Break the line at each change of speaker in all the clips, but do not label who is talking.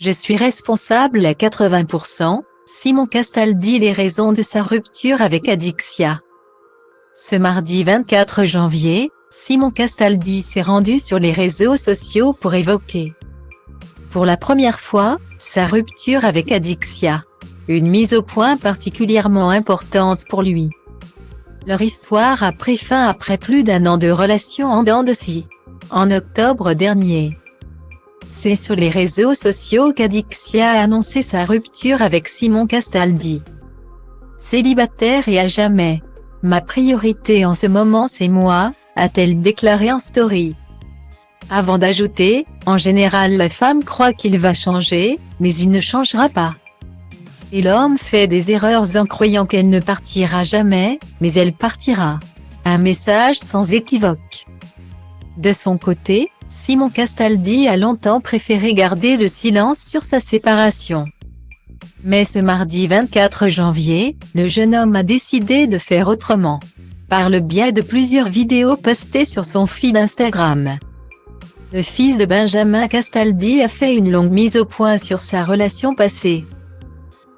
Je suis responsable à 80%, Simon Castaldi les raisons de sa rupture avec Adixia. Ce mardi 24 janvier, Simon Castaldi s'est rendu sur les réseaux sociaux pour évoquer, pour la première fois, sa rupture avec Adixia. Une mise au point particulièrement importante pour lui. Leur histoire a pris fin après plus d'1 an de relation en dents de scie. En octobre dernier, c'est sur les réseaux sociaux qu'Adixia a annoncé sa rupture avec Simon Castaldi. Célibataire et à jamais. Ma priorité en ce moment c'est moi, a-t-elle déclaré en story. Avant d'ajouter, en général la femme croit qu'il va changer, mais il ne changera pas. Et l'homme fait des erreurs en croyant qu'elle ne partira jamais, mais elle partira. Un message sans équivoque. De son côté, Simon Castaldi a longtemps préféré garder le silence sur sa séparation. Mais ce mardi 24 janvier, le jeune homme a décidé de faire autrement. Par le biais de plusieurs vidéos postées sur son feed Instagram. Le fils de Benjamin Castaldi a fait une longue mise au point sur sa relation passée.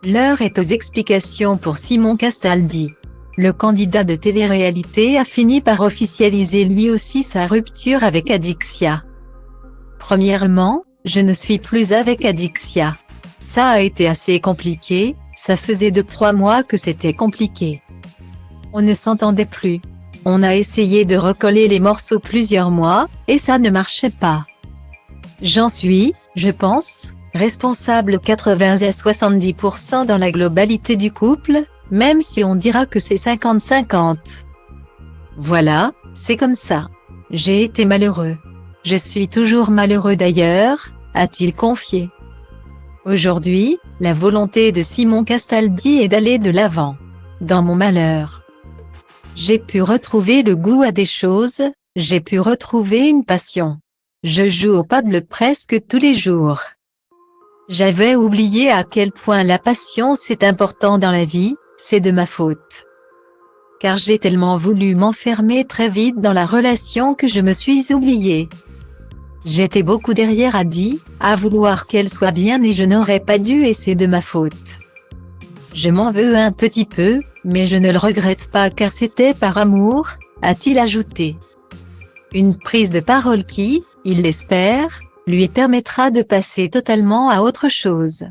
L'heure est aux explications pour Simon Castaldi. Le candidat de télé-réalité a fini par officialiser lui aussi sa rupture avec Adixia. Premièrement, je ne suis plus avec Adixia. Ça a été assez compliqué, ça faisait 2-3 mois que c'était compliqué. On ne s'entendait plus. On a essayé de recoller les morceaux plusieurs mois, et ça ne marchait pas. J'en suis, je pense, responsable 80 à 70% dans la globalité du couple, même si on dira que c'est 50-50. Voilà, c'est comme ça. J'ai été malheureux. Je suis toujours malheureux d'ailleurs, a-t-il confié. Aujourd'hui, la volonté de Simon Castaldi est d'aller de l'avant. Dans mon malheur, j'ai pu retrouver le goût à des choses, j'ai pu retrouver une passion. Je joue au paddle presque tous les jours. J'avais oublié à quel point la passion c'est important dans la vie, c'est de ma faute. Car j'ai tellement voulu m'enfermer très vite dans la relation que je me suis oubliée. J'étais beaucoup derrière Adi, à vouloir qu'elle soit bien et je n'aurais pas dû et c'est de ma faute. Je m'en veux un petit peu, mais je ne le regrette pas car c'était par amour, a-t-il ajouté. Une prise de parole qui, il l'espère, lui permettra de passer totalement à autre chose.